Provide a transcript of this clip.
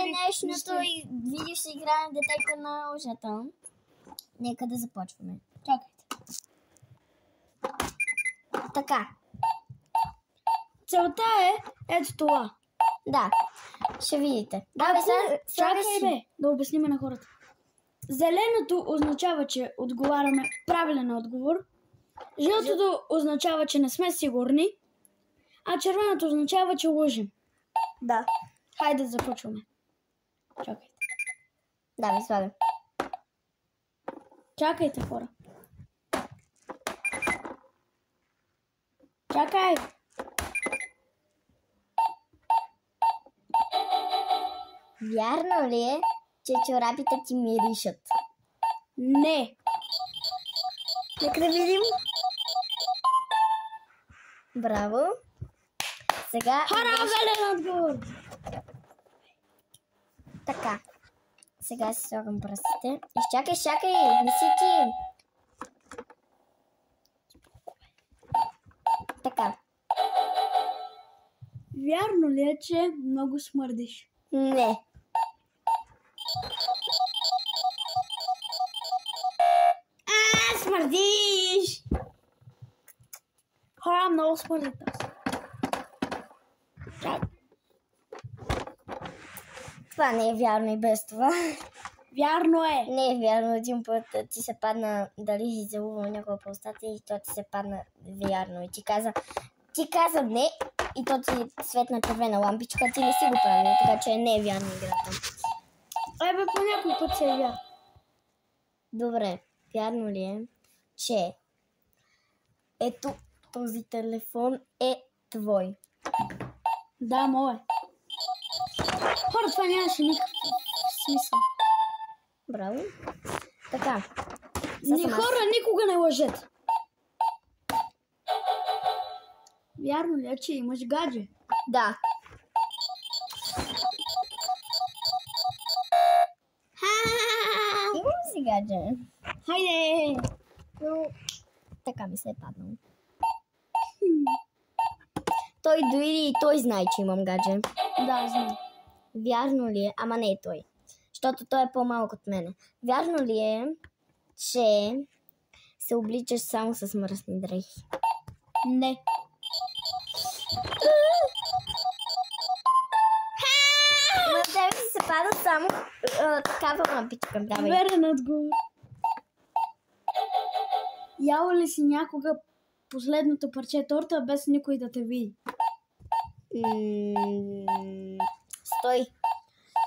днешното и видиш си играе детектор на лъжата. Нека да започваме. Чакайте. Така. Целта е ето това. Да. Ще видите. Да, бе, Чакай, бе, да обясним на хората. Зеленото означава, че отговаряме правилен отговор. Жълтото означава, че не сме сигурни. А червеното означава, че лъжим. Да. Хайде да започваме. Чакайте. Да, ви слагам. Чакайте, хора. Чакай. Вярно ли е, че чорапите ти миришат? Не. Нека да видим. Браво. Сега... Хора, зелен отговор. Така. Сега си слагам пръстите. Изчакай, не си ти. Така. Вярно ли е, че много смърдиш? Не. Смърдиш! Хора, много смърдите. Това не е вярно и без това. Вярно е. Не е вярно. Един път ти се падна, дали си целувал някой по устата и то ти се падна вярно. И ти каза не и то ти светна червена лампичка, ти не си го правил, така че не е вярно играта. Бе, по някой път се е вярно. Добре, вярно ли е, че ето този телефон е твой? Да, мое. Хора, това нямаше никакъв смисъл. Браво. Така. Хора, никога не лъжете. Вярно ли е, че имаш гадже? Да. Имам си гадже. Хайде! Но така ми се е паднало. Той дори и той знае, че имам гадже. Да, знам. Вярно ли е? Ама не е той. Защото той е по-малък от мене. Вярно ли е, че се обличаш само с мръсни дрехи? Не. На тебе си се пада само такава лампичка. Давай. Верен отговор. Яла ли си някога последното парче торта, без никой да те види? Стой.